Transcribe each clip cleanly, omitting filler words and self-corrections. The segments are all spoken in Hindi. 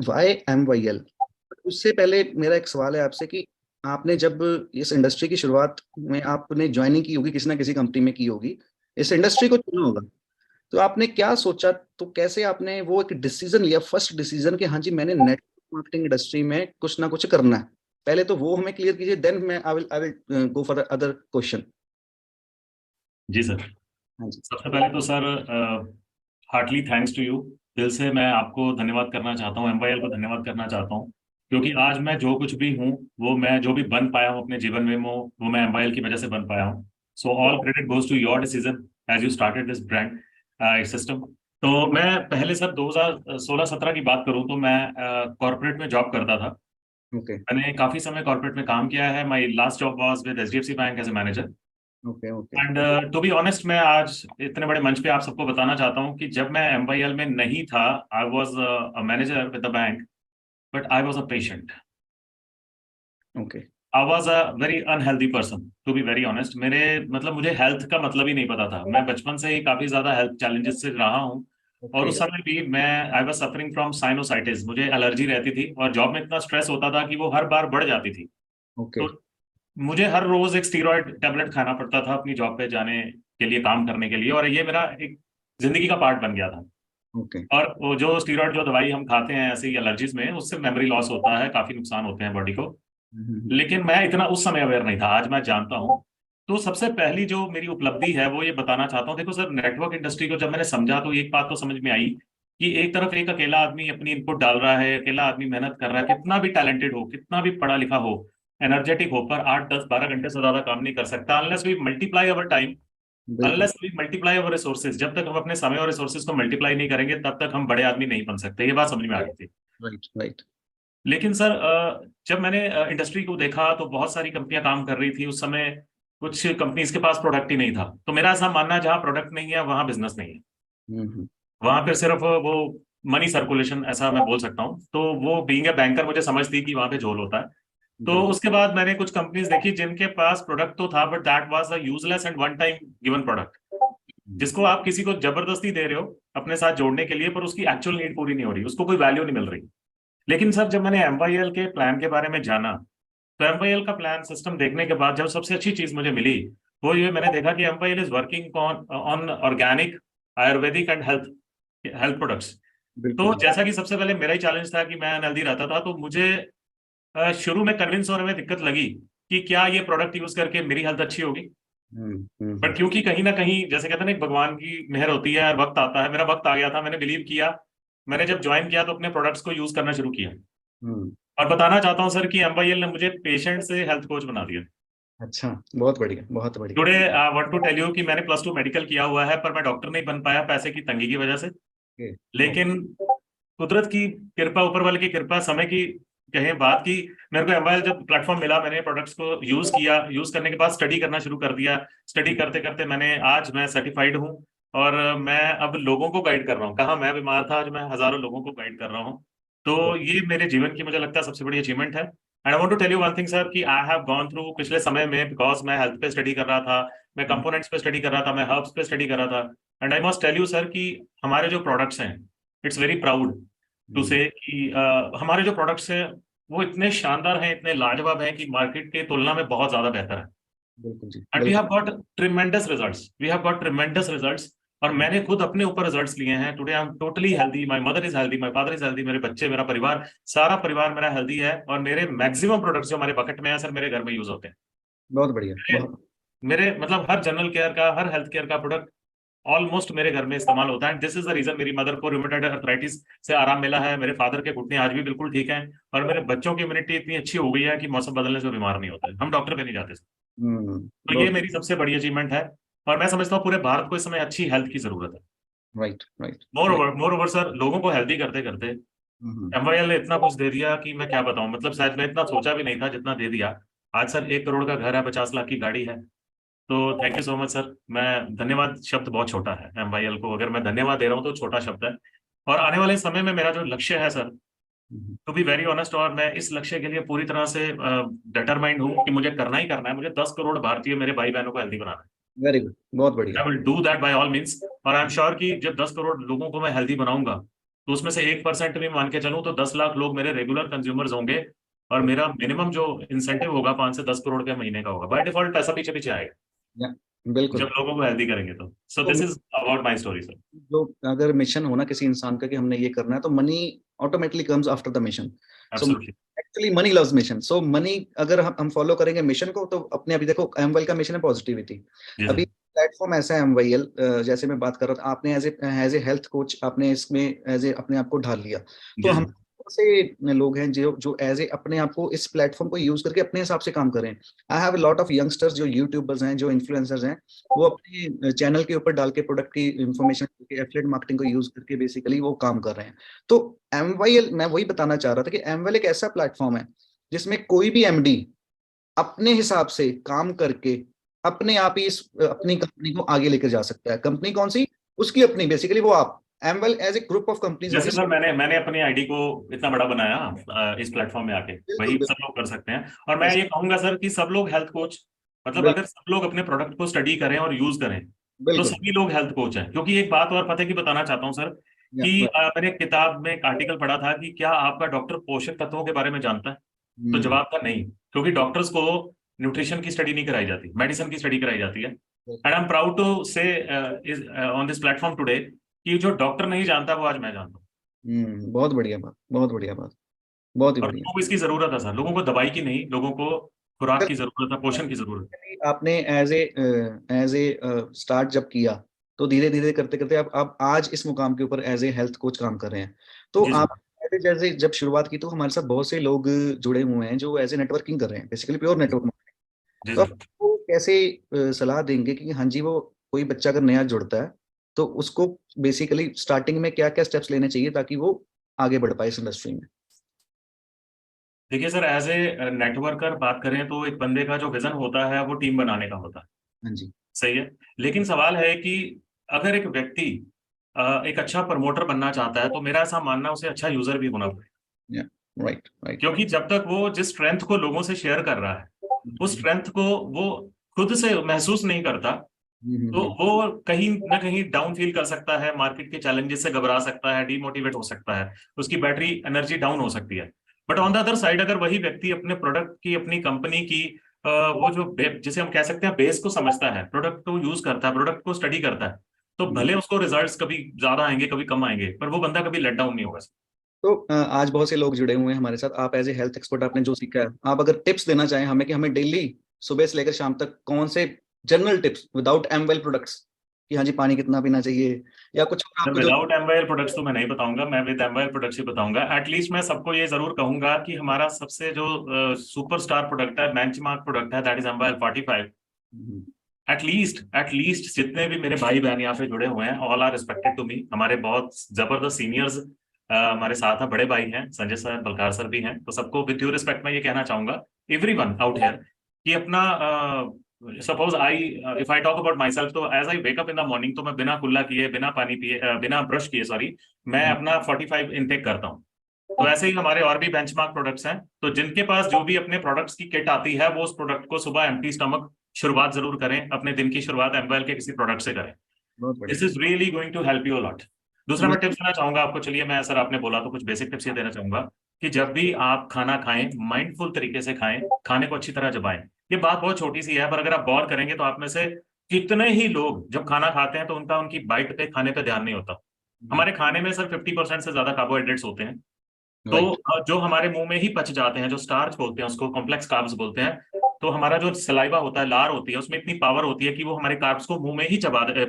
YMYL। उससे पहले मेरा एक सवाल है आपसे कि आपने जब इस इंडस्ट्री की शुरुआत में आपने ज्वाइनिंग की होगी, किसी ना किसी कंपनी में की होगी, इस इंडस्ट्री को चुना होगा, तो आपने क्या सोचा? तो कैसे आपने वो एक डिसीजन लिया, फर्स्ट डिसीजन कि हाँ जी मैंने नेटवर्क मार्केटिंग इंडस्ट्री में कुछ ना कुछ करना है? पहले तो वो हमें क्लियर कीजिए, देन मैं I will go for other question. जी सर। हाँ जी। सबसे पहले तो sir heartily thanks to you. दिल से मैं आपको धन्यवाद करना चाहता हूँ, एमवाईएल को धन्यवाद करना चाहता हूँ, क्योंकि आज मैं जो कुछ भी हूँ, वो मैं जो भी बन पाया हूँ अपने जीवन में, वो मैं एमवाईएल की वजह से बन पाया हूँ। So all credit goes to your decision as you started this brand system. तो मैं पहले सर 2016-17 की बात करूँ तो मैं कॉर्पोरेट में जॉब करता था। ओके मैंने काफी समय कॉर्पोरेट में काम किया है। My last job was with HDFC bank as a manager. Okay okay and to be honest, मैं आज इतने बड़े मंच पे आप सबको बताना चाहता हूँ कि जब मैं एमवाईएल में नहीं था, I was a manager with the bank, but I was a patient. Okay. I was a very unhealthy person, to be very honest. मेरे मतलब मुझे हेल्थ का मतलब ही नहीं पता था। मैं बचपन से ही काफी ज्यादा हेल्थ चैलेंजेस से रहा हूँ। और ओके उस समय भी मैं I was suffering from sinusitis. मुझे एलर्जी रहती थी और जॉब में इतना स्ट्रेस होता था कि वो हर बार बढ़ जाती थी। ओके तो मुझे हर रोज एक स्टीरॉयड टेबलेट खाना पड़ता था अपनी जॉब पे जाने के लिए, काम करने के लिए, और ये मेरा एक जिंदगी का पार्ट बन गया था। ओके। और वो जो स्टीरॉयड जो दवाई हम खाते हैं ऐसे ही एलर्जीज में, उससे मेमोरी लॉस होता है, काफी नुकसान होते हैं बॉडी को। लेकिन मैं इतना उस समय अवेयर नहीं था, आज मैं जानता हूँ। तो सबसे पहली जो मेरी उपलब्धि है वो ये बताना चाहता हूँ। देखो सर, नेटवर्क इंडस्ट्री को जब मैंने समझा तो एक बात तो समझ में आई कि एक तरफ एक अकेला आदमी अपनी इनपुट डाल रहा है, अकेला आदमी मेहनत कर रहा है, कितना भी टैलेंटेड हो, कितना भी पढ़ा लिखा हो, एनर्जेटिक हो, पर 8 10 12 घंटे से ज्यादा काम नहीं कर सकता unless we multiply our time, बिल्कुल। Unless we multiply our resources. जब तक हम अपने समय और रिसोर्सेज को मल्टीप्लाई नहीं करेंगे तब तक हम बड़े आदमी नहीं बन सकते। ये बात समझ में आ गई थी। Right right. लेकिन सर जब मैंने इंडस्ट्री को देखा तो बहुत सारी कंपनियां काम कर रही थी उस समय। कुछ कंपनीज के पास प्रोडक्ट ही नहीं था। तो मेरा ऐसा मानना है, जहां प्रोडक्ट नहीं है वहां बिजनेस नहीं है। हम्म। वहां पे सिर्फ वो मनी सर्कुलेशन, ऐसा मैं बोल सकता हूँ। तो वो बीइंग ए बैंकर मुझे समझ थी कि वहां पे झोल होता है। तो बिल्कुल। उसके बाद मैंने कुछ कंपनीज देखी जिनके पास प्रोडक्ट तो था, but that was a useless and one time given product, जिसको आप किसी को जबरदस्ती दे रहे हो अपने साथ जोड़ने के लिए, पर उसकी एक्चुअल नीड पूरी नहीं हो रही, उसको कोई वैल्यू नहीं मिल रही। लेकिन सर जब मैंने एमवाईएल के प्लान के बारे में जाना, तो एमवाईएल का प्लान सिस्टम देखने के बाद जब सबसे अच्छी चीज मुझे मिली, वो ये मैंने देखा कि MYL is working on on organic, Ayurvedic and health health products. तो बिल्कुल। जैसा कि सबसे पहले मेरा ही चैलेंज था कि मैं अनहेल्दी रहता था, तो मुझे शुरू में कन्विंस होने में दिक्कत लगी कि क्या ये प्रोडक्ट यूज करके मेरी हेल्थ अच्छी होगी। बट क्योंकि कहीं ना कहीं जैसे कहते हैं ना, एक भगवान की मेहर होती है और वक्त आता है, मेरा वक्त आ गया था, मैंने बिलीव किया। मैंने जब ज्वाइन किया तो अपने प्रोडक्ट्स को यूज करना शुरू किया। हम्म। और बताना चाहता हूँ सर कि एमवाईएल ने मुझे पेशेंट से हेल्थ कोच बना दिया। अच्छा, बहुत बढ़िया बहुत बढ़िया। Today want to tell you कि मैंने +2 मेडिकल किया हुआ है, पर मैं डॉक्टर नहीं बन पाया पैसे की तंगी की वजह से। Okay okay. लेकिन कुदरत की कृपा, ऊपर वाले की कृपा, समय की कहें बात की, मेरे को एमवाईएल जब प्लेटफॉर्म मिला, मैंने प्रोडक्ट्स को यूज किया, यूज करने के बाद स्टडी करना शुरू कर दिया। स्टडी करते करते मैंने आज मैं सर्टिफाइड हूँ। और मैं अब लोगों को गाइड कर रहा हूँ। कहाँ मैं बीमार था, आज मैं हजारों लोगों को गाइड कर रहा हूँ। तो ये मेरे जीवन की मुझे लगता है सबसे बड़ी अचीवमेंट है। And I want to tell you one thing sir, कि आई हैव गॉन थ्रू पिछले समय में, बिकॉज मैं हेल्थ पे स्टडी कर रहा था, मैं कंपोनेंट्स पे स्टडी कर रहा था, मैं हर्ब्स पे स्टडी कर रहा था। And I must tell you sir कि हमारे जो प्रोडक्ट्स हैं, इट्स वेरी प्राउड टू से कि हमारे जो प्रोडक्ट्स हैं वो इतने शानदार हैं, इतने लाजवाब हैं कि मार्केट के तुलना में बहुत ज्यादा बेहतर है। बिल्कुल जी एंड वी बिल्कुल। Have got tremendous results, we have got tremendous results. और मैंने खुद अपने ऊपर रिजल्ट्स लिए हैं। Today I am totally healthy, my mother is healthy, my father is healthy, मेरे बच्चे, मेरा परिवार, सारा परिवार मेरा हेल्दी है। और मेरे मैक्सिमम प्रोडक्ट्स जो हमारे बकेट में है सर, मेरे घर में यूज होते हैं। बहुत बढ़िया मेरे बहुत। मेरे मतलब हर जनरल केयर का, हर हेल्थ केयर का प्रोडक्ट ऑलमोस्ट मेरे घर में इस्तेमाल होता है। दिस इज द रीजन मेरी मदर को रूमेटॉइड अर्थराइटिस से आराम मिला है, मेरे फादर के घुटने आज भी बिल्कुल ठीक हैं, और मेरे बच्चों की इम्यूनिटी इतनी अच्छी हो गई है कि मौसम बदलने से बीमार नहीं होते, हम डॉक्टर पे नहीं जाते। तो ये बहुत। मेरी सबसे बड़ी अचीवमेंट है। और मैं समझता हूँ पूरे भारत को इस समय अच्छी हेल्थ की जरूरत है। Right right right. More over sir, लोगों को हेल्दी करते करते एमवाईएल ने इतना कुछ दे दिया कि मैं क्या बताऊं। मतलब शायद मैं इतना सोचा भी नहीं था जितना दे दिया। आज सर 1 करोड़ का घर है, 50 लाख की गाड़ी है। तो thank you so much sir. मैं धन्यवाद शब्द बहुत छोटा है, एमवाईएल को अगर मैं धन्यवाद दे रहा हूँ तो छोटा शब्द है। और आने वाले समय में मेरा जो लक्ष्य है sir, to be very honest, और मैं इस लक्ष्य के लिए पूरी तरह से डिटरमाइंड हूँ कि मुझे करना ही करना है। मुझे 10 करोड़ भारतीय मेरे भाई बहनों को हेल्दी बनाना है। वेरी गुड, बहुत बढ़िया। I will do that bye all means. और आई एम श्योर कि जब 10 करोड़ लोगों को मैं हेल्दी बनाऊंगा, तो उसमें से 1% भी मान के चलूं तो 10 लाख लोग मेरे रेगुलर कंज्यूमर्स होंगे, और मेरा मिनिमम जो इंसेंटिव होगा 5 से 10 करोड़ के महीने का होगा। बाय डिफॉल्ट पैसा पीछे पीछे आएगा या, बिल्कुल। जब लोगों को हेल्दी करेंगे तो। सो तो this is about my story sir. जो अगर मिशन हो ना किसी इंसान का कि हमने ये करना है, तो money automatically comes after the mission. So absolutely. Actually money loves mission. So money, अगर हम फॉलो करेंगे मिशन को, तो अपने, अभी देखो एमवेल का मिशन है पॉजिटिविटी। जी अभी सर। प्लेटफॉर्म ऐसा है एमवाईएल, जैसे मैं बात कर रहा था, आपने एज ए हेल्थ कोच आपने इसमें एज ए अपने आप को ढाल लिया। तो जी हम सर। बहुत से लोग हैं जो जो एज ए अपने आप को इस प्लेटफॉर्म को यूज करके अपने हिसाब से काम करें। I have lot of youngsters जो यूट्यूबर्स हैं, जो इन्फ्लुएंसर्स हैं, वो अपने चैनल के ऊपर डाल के प्रोडक्ट की इंफॉर्मेशन, एफिलिएट मार्केटिंग को यूज करके बेसिकली वो काम कर रहे हैं। तो एमवाईएल, मैं वही बताना चाह रहा था कि एमवाईएल एक ऐसा प्लेटफॉर्म है जिसमें कोई भी एमडी अपने हिसाब से काम करके अपने आप ही इस अपनी कंपनी को आगे लेकर जा सकता है। कंपनी कौन सी? उसकी अपनी, बेसिकली वो आप। Amwell as a group of companies होगी। जैसे सर मैंने मैंने अपनी आईडी को इतना बड़ा बनाया इस प्लेटफॉर्म में आके, बिल्कुल वही बिल्कुल। सब लोग कर सकते हैं। और मैं ये कहूंगा सर कि सब लोग हेल्थ कोच, मतलब बिल्कुल अगर सब लोग अपने प्रोडक्ट को स्टडी करें और यूज करें तो बिल्कुल। सभी लोग हेल्थ कोच हैं। क्योंकि एक बात और पता है कि बताना चाहता हूँ सर, या, कि right। मैंने एक किताब में एक आर्टिकल पढ़ा था कि क्या आपका डॉक्टर पोषक तत्वों के बारे में जानता है? तो हम्म। जवाब था नहीं, क्योंकि डॉक्टर्स को न्यूट्रिशन की स्टडी नहीं कराई जाती, मेडिसिन की स्टडी कराई जाती है। And I am proud to say on this platform today कि जो डॉक्टर नहीं जानता वो आज मैं जानता हूँ। बहुत बढ़िया बात, बहुत बढ़िया बात, बहुत ही और बढ़िया। लोगों को इसकी जरूरत है सर, लोगों को दवाई की नहीं, लोगों को खुराक अगर की जरूरत है, पोषण की जरूरत है। आपने एज ए स्टार्ट जब किया, तो धीरे धीरे करते करते आप आज इस मुकाम के ऊपर एज ए हेल्थ कोच काम कर रहे हैं। तो जी आप सर। ऐसे, जैसे जब शुरुआत की, तो हमारे साथ बहुत से लोग जुड़े हुए हैं जो एज ए नेटवर्किंग कर रहे हैं, बेसिकली प्योर नेटवर्क। जी तो आप सर। वो कैसे सलाह देंगे कि हाँ जी, वो कोई बच्चा अगर नया जुड़ता है, तो उसको बेसिकली स्टार्टिंग में क्या क्या स्टेप्स लेने चाहिए ताकि वो आगे बढ़ पाए इस इंडस्ट्री में? देखिए सर, एज ए नेटवर्कर बात करें तो एक बंदे का जो विजन होता है वो टीम बनाने का होता है। हाँ जी। सही है। लेकिन सवाल है कि अगर एक व्यक्ति एक अच्छा प्रमोटर बनना चाहता है तो मेरा ऐसा मानना है उसे अच्छा यूजर भी होना पड़ेगा। या, राइट राइट। क्योंकि जब तक वो जिस स्ट्रेंथ को लोगों से शेयर कर रहा है, उस स्ट्रेंथ को वो खुद से महसूस नहीं करता, तो वो कहीं ना कहीं डाउन फील कर सकता है, मार्केट के चैलेंजेस से घबरा सकता है, डीमोटिवेट हो सकता है, उसकी बैटरी एनर्जी डाउन हो सकती है। But on the other side, अगर वही व्यक्ति अपने प्रोडक्ट की, अपनी कंपनी की वो जो जिसे हम कह सकते हैं बेस को समझता है, प्रोडक्ट को यूज करता है, प्रोडक्ट को स्टडी करता है, तो भले उसको रिजल्ट्स कभी ज्यादा आएंगे कभी कम आएंगे, पर वो बंदा कभी लेट डाउन नहीं होगा। तो आज बहुत से लोग जुड़े हुए हैं हमारे साथ। आप एज ए हेल्थ एक्सपर्ट, आपने जो सीखा है, आप अगर टिप्स देना चाहें हमें कि हमें डेली सुबह से लेकर शाम तक कौन से जनरल टिप्स विदाउट एमवेल प्रोडक्ट्स, कि हाँ जी पानी कितना पीना चाहिए, या कुछ और सर आपको जो। विदाउट एमवाइल प्रोडक्ट्स तो मैं नहीं बताऊंगा, मैं विद एमवाइल प्रोडक्ट्स ही बताऊंगा। एटलीस्ट मैं सबको ये जरूर कहूंगा कि हमारा सबसे जो सुपरस्टार प्रोडक्ट है, बेंचमार्क प्रोडक्ट है, दैट इज एमवाइल 45। हम्म, एटलीस्ट जितने भी मेरे भाई बहन यहाँ पे जुड़े हुए हैं, all are respected to me. हमारे बहुत जबरदस्त सीनियर्स हमारे साथ हैं, बड़े भाई हैं, संजय सर, बलकार सर भी हैं। तो सबको विद ड्यू रिस्पेक्ट मैं ये कहना चाहूंगा, एवरी वन आउट हेयर, कि अपना suppose I, if I talk about myself, तो as I wake up in the morning, तो मैं बिना कुल्ला किए, बिना पानी पिए, बिना ब्रश किए, सॉरी, मैं अपना 45 इनटेक करता हूँ। तो ऐसे ही हमारे और भी बेंचमार्क प्रोडक्ट्स हैं, तो जिनके पास जो भी अपने प्रोडक्ट्स की किट आती है, वो उस प्रोडक्ट को सुबह एम्प्टी स्टमक शुरुआत जरूर करें, अपने दिन की शुरुआत एमवेल के किसी प्रोडक्ट से करें। बहुत बढ़िया। This is really going to help you lot. दूसरा मैं मुझे टिप्स देना चाहूंगा आपको, चलिए मैं, सर आपने बोला तो कुछ बेसिक टिप्स ये देना चाहूंगा कि जब भी आप खाना खाएं, माइंडफुल तरीके से खाएं, खाने को अच्छी तरह चबाएं। ये बात बहुत छोटी सी है, पर अगर आप गौर करेंगे तो आप में से कितने ही लोग जब खाना खाते हैं तो उनका उनकी बाइट पे, खाने पे ध्यान नहीं होता। हमारे खाने में सर 50% से ज्यादा कार्बोहाइड्रेट्स होते हैं। तो राइट। जो हमारे मुंह में ही पच जाते हैं, जो स्टार्च बोलते हैं उसको, कॉम्प्लेक्स कार्ब्स बोलते हैं। तो हमारा जो सलाइवा होता है, लार होती है, उसमें इतनी पावर होती है कि वो हमारे कार्ब्स को मुंह में ही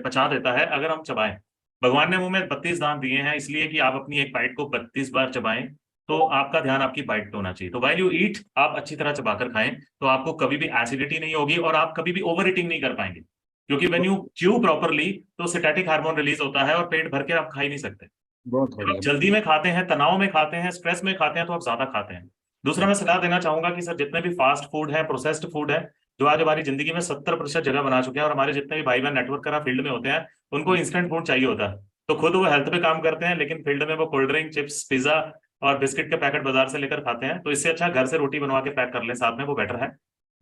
पचा देता है अगर हम चबाएं। भगवान ने मुंह में 32 दांत दिए हैं, इसलिए कि आप अपनी एक बाइट को 32 बार चबाएं। तो आपका ध्यान आपकी बाइट पे होना चाहिए। तो वाइल यू ईट आप अच्छी तरह चबाकर खाएं, तो आपको कभी भी एसिडिटी नहीं होगी और आप कभी भी ओवर ईटिंग नहीं कर पाएंगे। क्योंकि व्हेन यू च्यू प्रॉपरली तो सिटेटिक हार्मोन रिलीज होता है और पेट भर के आप खा ही नहीं सकते। बहुत जब आप बढ़िया। जल्दी में खाते हैं, तनाव में खाते हैं, स्ट्रेस में खाते हैं, तो आप ज्यादा खाते हैं। दूसरा मैं सलाह देना चाहूंगा कि सर जितने भी फास्ट फूड है, प्रोसेस्ड फूड है, जो आज हमारी जिंदगी में 70% जगह बना चुके हैं, और हमारे जितने भी भाई बहन नेटवर्क करा फील्ड में होते हैं, उनको इंस्टेंट फूड चाहिए होता है। तो खुद वो हेल्थ पे काम करते हैं, लेकिन फील्ड में वो कोल्ड ड्रिंक, चिप्स, पिज्जा और बिस्किट के पैकेट बाजार से लेकर खाते हैं। तो इससे अच्छा घर से रोटी बनवा के पैक कर ले साथ में, वो बेटर है।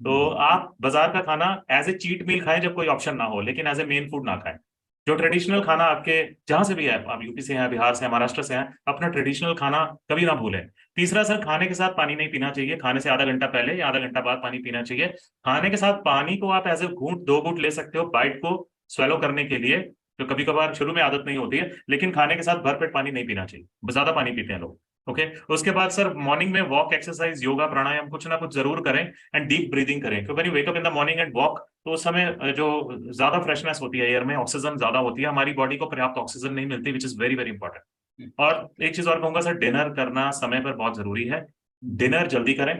तो आप बाजार का खाना एज ए चीट मील खाएं जब कोई ऑप्शन ना हो, लेकिन एज ए मेन फूड ना खाएं। जो ट्रेडिशनल खाना आपके जहां से भी है, आप यूपी से हैं, बिहार से हैं, महाराष्ट्र से हैं, अपना ट्रेडिशनल खाना कभी ना भूलें। तीसरा सर, खाने के साथ पानी नहीं पीना चाहिए। खाने से आधा घंटा पहले या आधा घंटा बाद पानी पीना चाहिए। खाने के साथ पानी को आप एज ए घूंट, 2 घूंट ले सकते हो बाइट को स्वेलो करने के लिए, जो कभी कभार शुरू में आदत नहीं होती है, लेकिन खाने के साथ भरपेट पानी नहीं पीना चाहिए। ज्यादा पानी पीते हैं लोग। ओके। उसके बाद सर, मॉर्निंग में वॉक, एक्सरसाइज, योगा, प्राणायाम कुछ ना कुछ जरूर करें। एंड डीप ब्रीदिंग करें, क्योंकि वेक up in the morning and walk, तो उस समय जो ज्यादा फ्रेशनेस होती है एयर में, ऑक्सीजन ज्यादा होती है, हमारी बॉडी को पर्याप्त ऑक्सीजन नहीं मिलती, which is very very important. और एक चीज और कहूंगा सर, डिनर करना समय पर बहुत जरूरी है। डिनर जल्दी करें,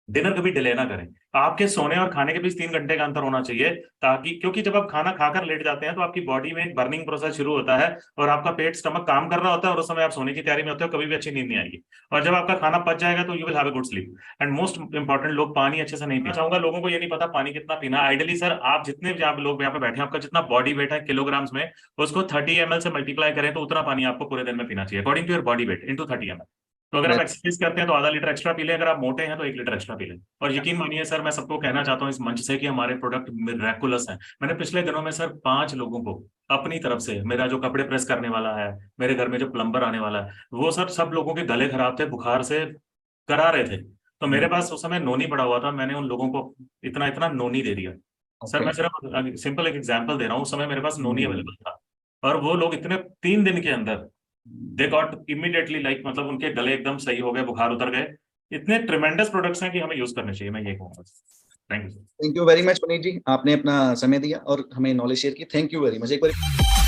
डिनर कभी डिले ना करें। आपके सोने और खाने के बीच 3 घंटे का अंतर होना चाहिए, ताकि, क्योंकि जब आप खाना खाकर लेट जाते हैं तो आपकी बॉडी में एक बर्निंग प्रोसेस शुरू होता है और आपका पेट, स्टमक काम कर रहा होता है और उस समय आप सोने की तैयारी में होते हो, कभी भी अच्छी नींद नहीं आएगी। और जब आपका खाना पच जाएगा तो you will have a good sleep. And most important, लोग पानी अच्छे से नहीं पीना चाहूंगा। लोगों को ये नहीं पता पानी कितना पीना। आइडियली सर, आप जितने भी आप लोग यहाँ पे बैठे हैं, आपका जितना बॉडी वेट है किलोग्राम्स में, उसको 30 ml से मल्टीप्लाई करें तो उतना पानी आपको पूरे दिन में पीना चाहिए, according to your body weight into 30 ml। तो अगर आप एक्सरसाइज करते हैं तो आधा लीटर एक्स्ट्रा पी लें, अगर आप मोटे हैं तो 1 लीटर एक्स्ट्रा पी लें। और यकीन मानिए सर, मैं सबको कहना चाहता हूँ इस मंच से कि हमारे प्रोडक्ट मिरेकुलस हैं। मैंने पिछले दिनों में सर 5 लोगों को अपनी तरफ से, मेरा जो कपड़े प्रेस करने वाला है, मेरे घर में जो प्लम्बर आने वाला है, वो सर सब लोगों के गले खराब थे, बुखार से करा रहे थे, तो मेरे पास उस समय नोनी पड़ा हुआ था, मैंने उन लोगों को इतना इतना नोनी दे दिया। सर मैं सिर्फ सिंपल एक एग्जांपल दे रहा हूँ, उस समय मेरे पास नोनी अवेलेबल था, और वो लोग इतने 3 दिन के अंदर दे गॉट इमीडिएटली, लाइक मतलब उनके गले एकदम सही हो गए, बुखार उतर गए। इतने ट्रिमेंडस प्रोडक्ट्स हैं कि हमें यूज करने चाहिए, मैं ये कहूंगा। Thank you. Thank you very much Puneet ji, आपने अपना समय दिया और हमें नॉलेज शेयर की। थैंक यू वेरी मच एक बार।